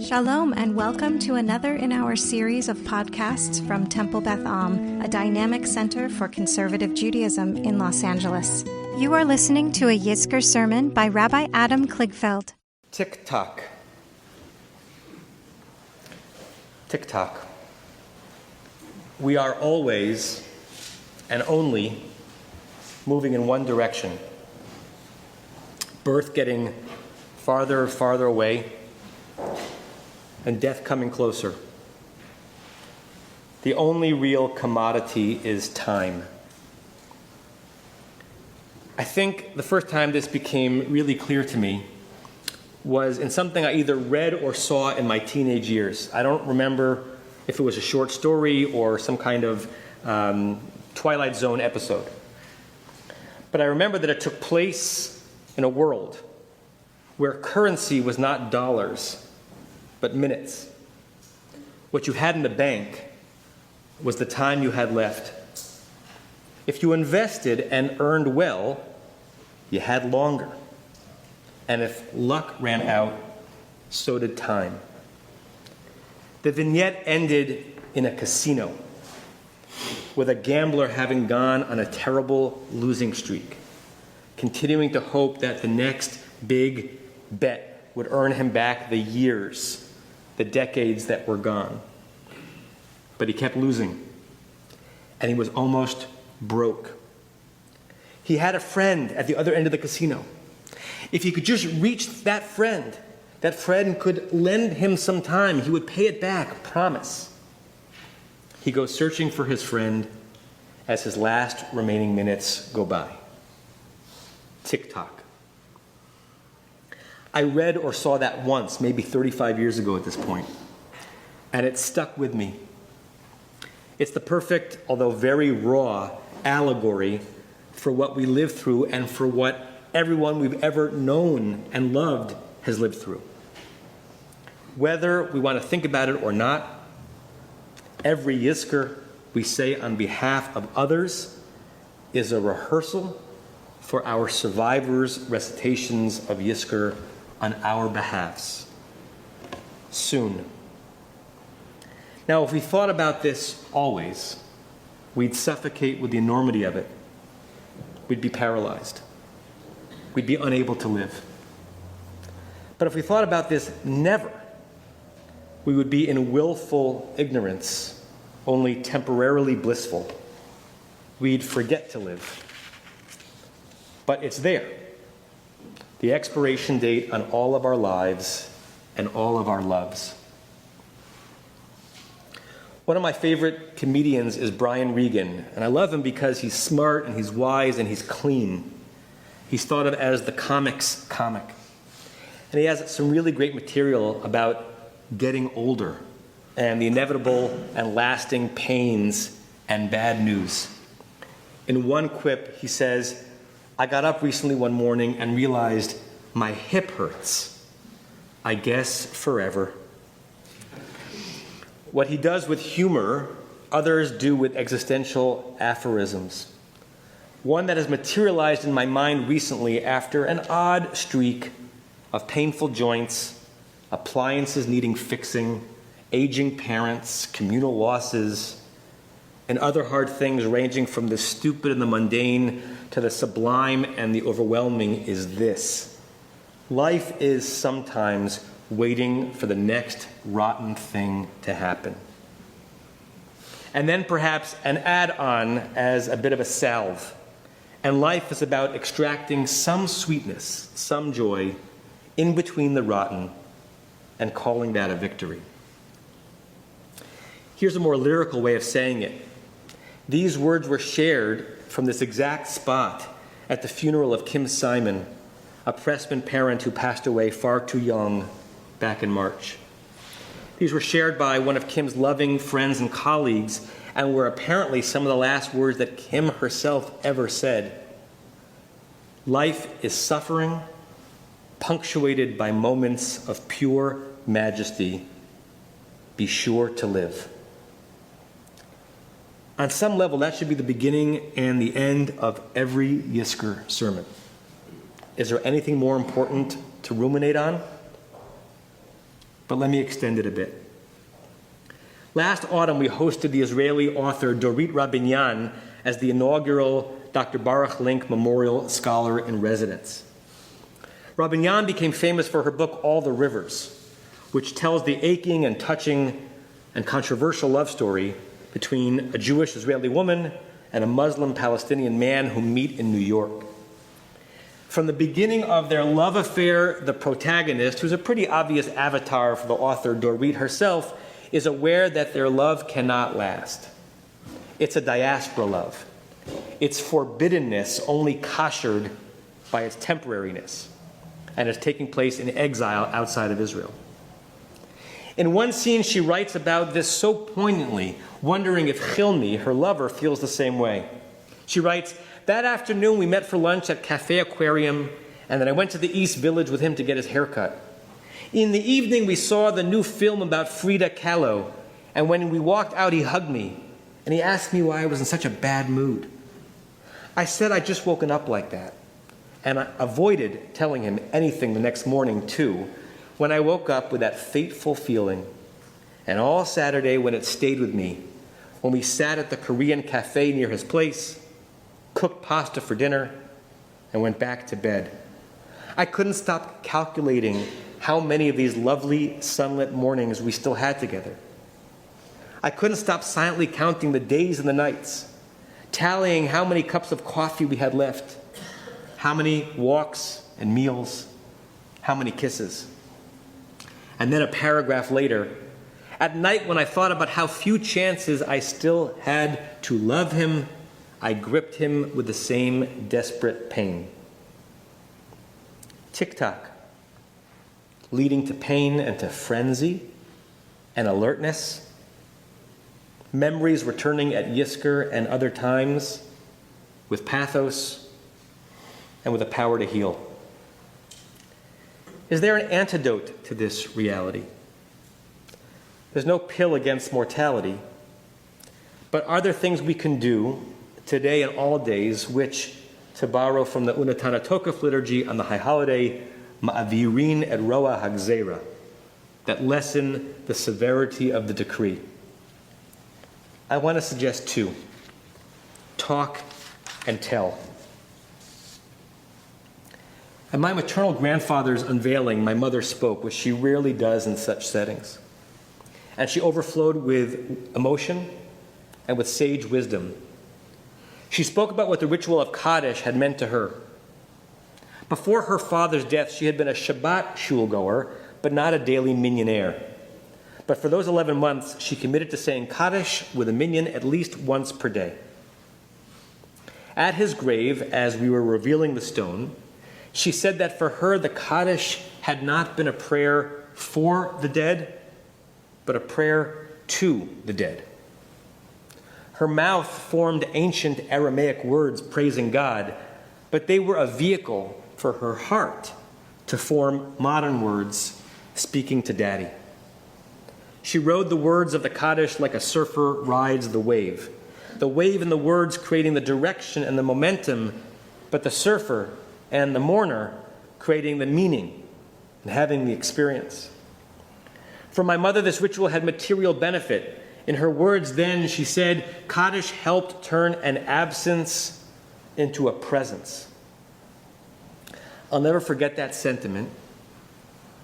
Shalom and welcome to another in our series of podcasts from Temple Beth Am, a dynamic center for conservative Judaism in Los Angeles. You are listening to a Yizkor sermon by Rabbi Adam Kligfeld. Tick tock. Tick tock. We are always and only moving in one direction. Birth getting farther and farther away, and death coming closer. The only real commodity is time. I think the first time this became really clear to me was in something I either read or saw in my teenage years. I don't remember if it was a short story or some kind of Twilight Zone episode. But I remember that it took place in a world where currency was not dollars, but minutes. What you had in the bank was the time you had left. If you invested and earned well, you had longer. And if luck ran out, so did time. The vignette ended in a casino, with a gambler having gone on a terrible losing streak, continuing to hope that the next big bet would earn him back the years, the decades that were gone. But he kept losing, and he was almost broke. He had a friend at the other end of the casino. If he could just reach that friend could lend him some time. He would pay it back, promise. He goes searching for his friend as his last remaining minutes go by. Tick-tock. I read or saw that once, maybe 35 years ago at this point, and it stuck with me. It's the perfect, although very raw, allegory for what we live through and for what everyone we've ever known and loved has lived through. Whether we want to think about it or not, every Yizkor we say on behalf of others is a rehearsal for our survivors' recitations of Yizkor on our behalfs. Soon. Now, if we thought about this always, we'd suffocate with the enormity of it. We'd be paralyzed. We'd be unable to live. But if we thought about this never, we would be in willful ignorance, only temporarily blissful. We'd forget to live. But it's there. The expiration date on all of our lives and all of our loves. One of my favorite comedians is Brian Regan, and I love him because he's smart and he's wise and he's clean. He's thought of as the comics comic. And he has some really great material about getting older and the inevitable and lasting pains and bad news. In one quip, he says, "I got up recently one morning and realized my hip hurts. I guess forever." What he does with humor, others do with existential aphorisms. One that has materialized in my mind recently after an odd streak of painful joints, appliances needing fixing, aging parents, communal losses, and other hard things ranging from the stupid and the mundane to the sublime and the overwhelming is this. Life is sometimes waiting for the next rotten thing to happen. And then perhaps an add-on as a bit of a salve. And life is about extracting some sweetness, some joy, in between the rotten and calling that a victory. Here's a more lyrical way of saying it. These words were shared from this exact spot at the funeral of Kim Simon, a Pressman parent who passed away far too young back in March. These were shared by one of Kim's loving friends and colleagues and were apparently some of the last words that Kim herself ever said. Life is suffering, punctuated by moments of pure majesty. Be sure to live. On some level, that should be the beginning and the end of every Yizkor sermon. Is there anything more important to ruminate on? but let me extend it a bit. Last autumn, we hosted the Israeli author Dorit Rabinyan as the inaugural Dr. Baruch Link Memorial Scholar in Residence. Rabinyan became famous for her book, All the Rivers, which tells the aching and touching and controversial love story between a Jewish Israeli woman and a Muslim Palestinian man who meet in New York. From the beginning of their love affair, the protagonist, who's a pretty obvious avatar for the author Dorit herself, is aware that their love cannot last. It's a diaspora love. Its forbiddenness only koshered by its temporariness, and is taking place in exile outside of Israel. In one scene, she writes about this so poignantly, wondering if Chilmi, her lover, feels the same way. She writes, "That afternoon we met for lunch at Cafe Aquarium, and then I went to the East Village with him to get his haircut. In the evening, we saw the new film about Frida Kahlo, and when we walked out, he hugged me, and he asked me why I was in such a bad mood. I said I'd just woken up like that, and I avoided telling him anything the next morning, too, when I woke up with that fateful feeling. And all Saturday, when it stayed with me, when we sat at the Korean cafe near his place, cooked pasta for dinner, and went back to bed, I couldn't stop calculating how many of these lovely sunlit mornings we still had together. I couldn't stop silently counting the days and the nights, tallying how many cups of coffee we had left, how many walks and meals, how many kisses." And then a paragraph later, "At night when I thought about how few chances I still had to love him, I gripped him with the same desperate pain." Tick-tock, leading to pain and to frenzy and alertness. Memories returning at Yizkor and other times with pathos and with a power to heal. Is there an antidote to this reality? There's no pill against mortality, but are there things we can do today and all days which, to borrow from the Unatana Tokaf liturgy on the high holiday, Ma'avirin et roa hagzera, that lessen the severity of the decree? I want to suggest two: talk and tell. At my maternal grandfather's unveiling, my mother spoke, which she rarely does in such settings. And she overflowed with emotion and with sage wisdom. She spoke about what the ritual of Kaddish had meant to her. Before her father's death, she had been a Shabbat shul goer, but not a daily minyaner. But for those 11 months, she committed to saying Kaddish with a minyan at least once per day. At his grave, as we were revealing the stone, she said that for her, the Kaddish had not been a prayer for the dead, but a prayer to the dead. Her mouth formed ancient Aramaic words praising God, but they were a vehicle for her heart to form modern words speaking to Daddy. She rode the words of the Kaddish like a surfer rides the wave and the words creating the direction and the momentum, but the surfer and the mourner creating the meaning and having the experience. For my mother, this ritual had material benefit. In her words then, she said, Kaddish helped turn an absence into a presence. I'll never forget that sentiment.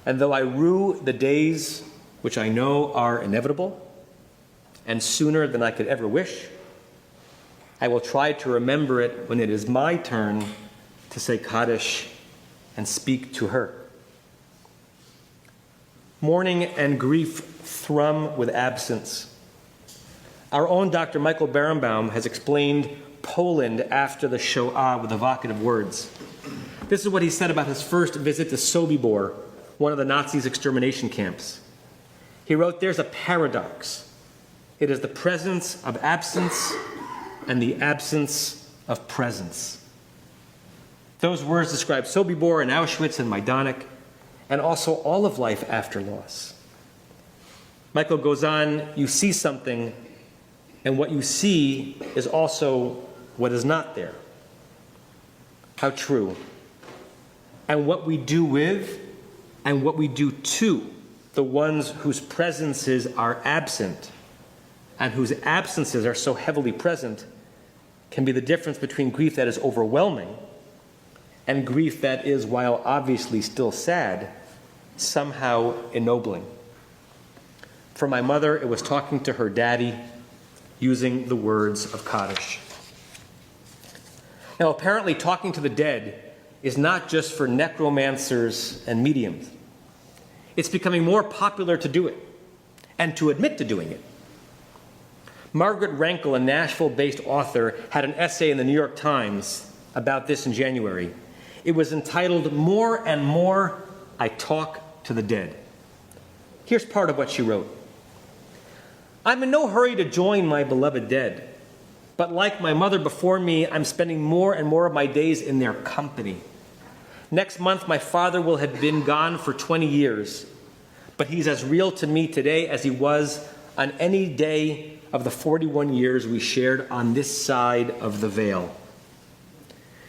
And though I rue the days which I know are inevitable and sooner than I could ever wish, I will try to remember it when it is my turn to say Kaddish and speak to her. Mourning and grief thrum with absence. Our own Dr. Michael Berenbaum has explained Poland after the Shoah with evocative words. This is what he said about his first visit to Sobibor, one of the Nazis' extermination camps. He wrote, "There's a paradox. It is the presence of absence and the absence of presence." Those words describe Sobibor and Auschwitz and Majdanek, and also all of life after loss. Michael goes on, you see something, and what you see is also what is not there. How true. And what we do with and what we do to the ones whose presences are absent and whose absences are so heavily present, can be the difference between grief that is overwhelming and grief that is, while obviously still sad, somehow ennobling. For my mother, it was talking to her daddy using the words of Kaddish. Now, apparently, talking to the dead is not just for necromancers and mediums. It's becoming more popular to do it and to admit to doing it. Margaret Rankel, a Nashville-based author, had an essay in the New York Times about this in January. It was entitled, "More and More I Talk to the Dead." Here's part of what she wrote. "I'm in no hurry to join my beloved dead, but like my mother before me, I'm spending more and more of my days in their company. Next month, my father will have been gone for 20 years, but he's as real to me today as he was on any day of the 41 years we shared on this side of the veil."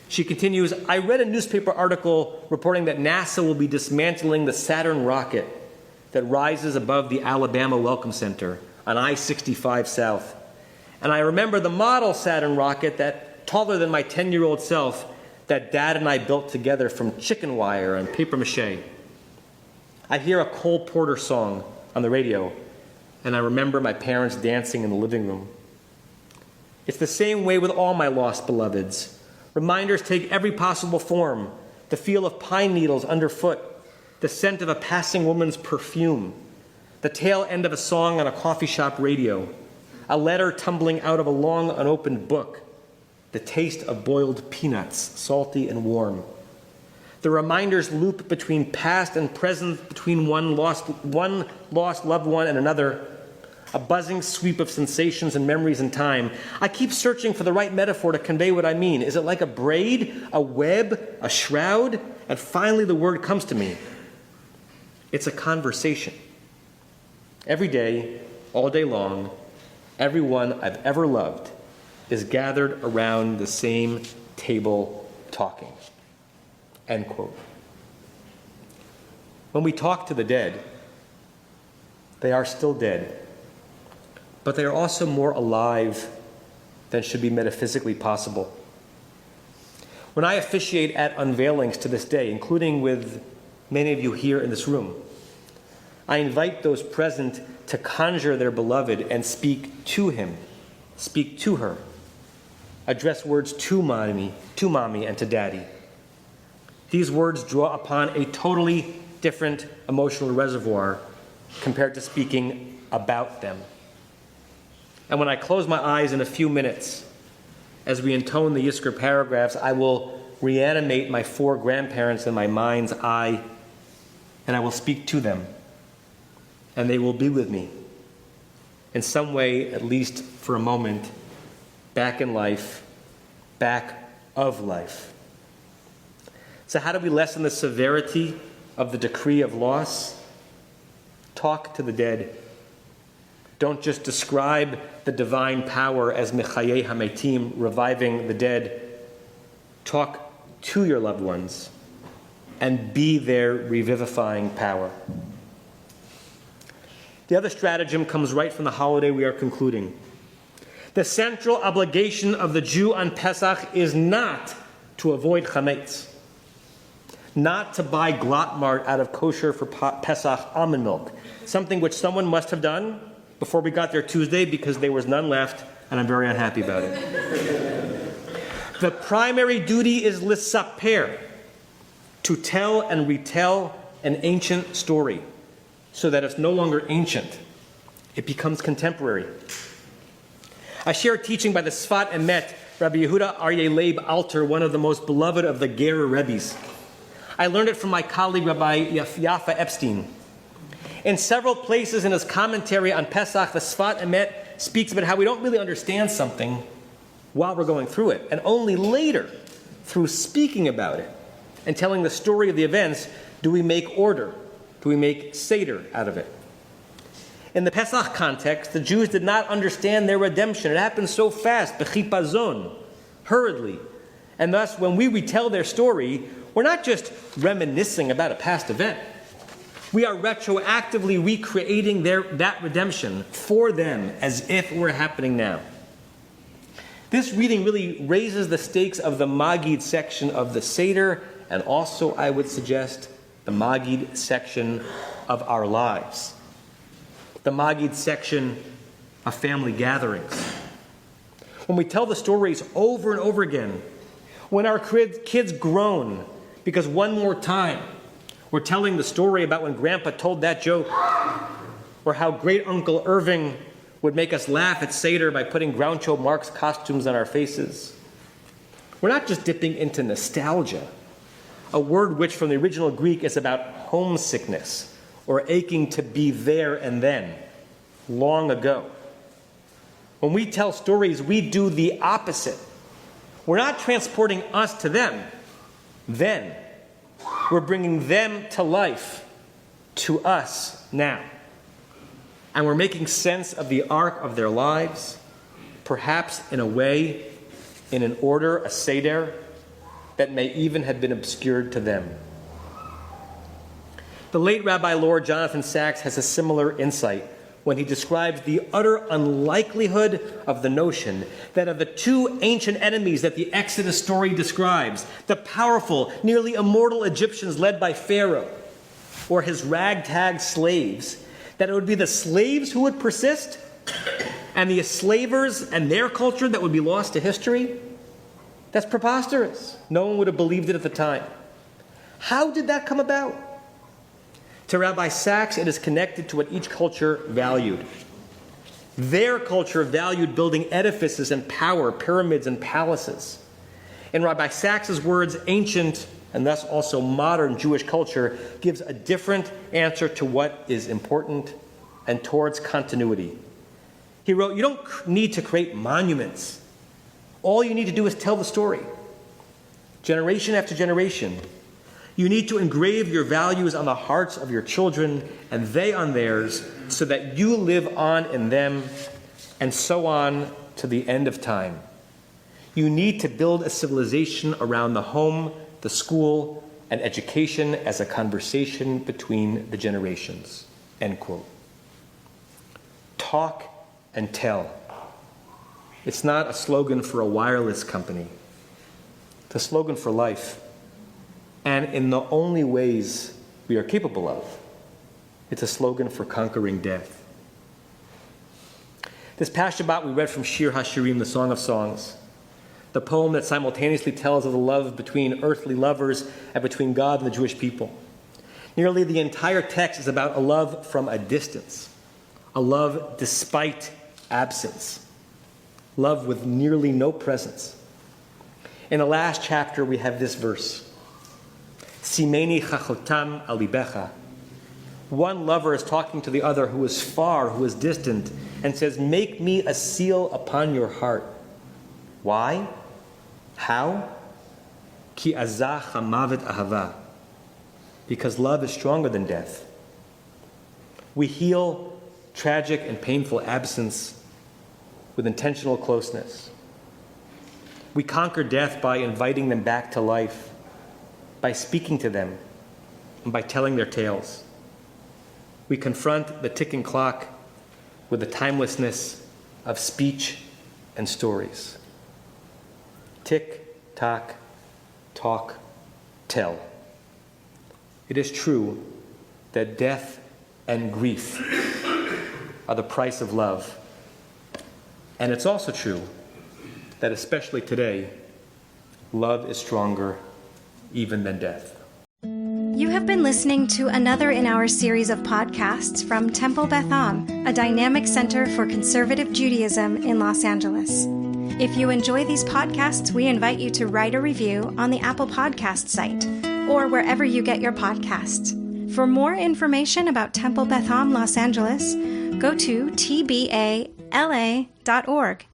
She continues, "I read a newspaper article reporting that NASA will be dismantling the Saturn rocket that rises above the Alabama Welcome Center on I-65 South. And I remember the model Saturn rocket, that taller than my 10-year-old self, that Dad and I built together from chicken wire and paper mache. I hear a Cole Porter song on the radio, and I remember my parents dancing in the living room. It's the same way with all my lost beloveds. Reminders take every possible form: the feel of pine needles underfoot, the scent of a passing woman's perfume, the tail end of a song on a coffee shop radio, a letter tumbling out of a long unopened book, the taste of boiled peanuts, salty and warm. The reminders loop between past and present, between one lost loved one and another, a buzzing sweep of sensations and memories in time. I keep searching for the right metaphor to convey what I mean. Is it like a braid, a web, a shroud? And finally the word comes to me. It's a conversation. Every day, all day long, everyone I've ever loved is gathered around the same table talking." End quote. When we talk to the dead, they are still dead, but they are also more alive than should be metaphysically possible. When I officiate at unveilings to this day, including with many of you here in this room, I invite those present to conjure their beloved and speak to him, speak to her, address words to mommy and to daddy. These words draw upon a totally different emotional reservoir compared to speaking about them. And when I close my eyes in a few minutes, as we intone the Yizkor paragraphs, I will reanimate my 4 grandparents in my mind's eye, and I will speak to them, and they will be with me, in some way, at least for a moment, back in life, back of life. So how do we lessen the severity of the decree of loss? Talk to the dead. Don't just describe the divine power as Mechayeh HaMetim, reviving the dead. Talk to your loved ones and be their revivifying power. The other stratagem comes right from the holiday we are concluding. The central obligation of the Jew on Pesach is not to avoid chametz, not to buy glotmart out of kosher for Pesach almond milk, something which someone must have done before we got there Tuesday because there was none left, and I'm very unhappy about it. The primary duty is lissaper, to tell and retell an ancient story so that it's no longer ancient. It becomes contemporary. I share a teaching by the Sfat Emet, Rabbi Yehuda Aryeh Leib Alter, one of the most beloved of the Ger Rebbes. I learned it from my colleague, Rabbi Yafa Epstein. In several places in his commentary on Pesach, the Sfat Emet speaks about how we don't really understand something while we're going through it, and only later, through speaking about it and telling the story of the events, do we make order, do we make Seder out of it. In the Pesach context, the Jews did not understand their redemption. It happened so fast, b'chipazon, hurriedly. And thus, when we retell their story, we're not just reminiscing about a past event. We are retroactively recreating that redemption for them as if it were happening now. This reading really raises the stakes of the Magid section of the Seder, and also, I would suggest, the Magid section of our lives. The Magid section of family gatherings. When we tell the stories over and over again, when our kids groan because one more time we're telling the story about when Grandpa told that joke, or how great Uncle Irving would make us laugh at Seder by putting Groucho Marx costumes on our faces. We're not just dipping into nostalgia, a word which from the original Greek is about homesickness or aching to be there and then, long ago. When we tell stories, we do the opposite. We're not transporting us to them then. We're bringing them to life, to us now. And we're making sense of the arc of their lives, perhaps in a way, in an order, a seder, that may even have been obscured to them. The late Rabbi Lord Jonathan Sacks has a similar insight when he describes the utter unlikelihood of the notion that of the two ancient enemies that the Exodus story describes, the powerful, nearly immortal Egyptians led by Pharaoh, or his ragtag slaves, that it would be the slaves who would persist, and the enslavers and their culture that would be lost to history? That's preposterous. No one would have believed it at the time. How did that come about? To Rabbi Sacks, it is connected to what each culture valued. Their culture valued building edifices and power, pyramids and palaces. In Rabbi Sacks's words, ancient and thus also modern Jewish culture gives a different answer to what is important and towards continuity. He wrote, you don't need to create monuments. All you need to do is tell the story. Generation after generation. You need to engrave your values on the hearts of your children and they on theirs so that you live on in them and so on to the end of time. You need to build a civilization around the home, the school, and education as a conversation between the generations. End quote. Talk and tell. It's not a slogan for a wireless company. It's a slogan for life. And in the only ways we are capable of, it's a slogan for conquering death. This past Shabbat, we read from Shir HaShirim, the Song of Songs, the poem that simultaneously tells of the love between earthly lovers and between God and the Jewish people. Nearly the entire text is about a love from a distance, a love despite absence, love with nearly no presence. In the last chapter, we have this verse, Simeni chachotam alibecha. One lover is talking to the other who is far, who is distant, and says, make me a seal upon your heart. Why? How? Ki azah hamavet ahava. Because love is stronger than death. We heal tragic and painful absence with intentional closeness. We conquer death by inviting them back to life, by speaking to them, and by telling their tales. We confront the ticking clock with the timelessness of speech and stories. Tick, tock, talk, tell. It is true that death and grief are the price of love. And it's also true that especially today, love is stronger even than death. You have been listening to another in our series of podcasts from Temple Beth Am, a dynamic center for conservative Judaism in Los Angeles. If you enjoy these podcasts, we invite you to write a review on the Apple Podcast site or wherever you get your podcasts. For more information about Temple Beth Am Los Angeles, go to tbala.org.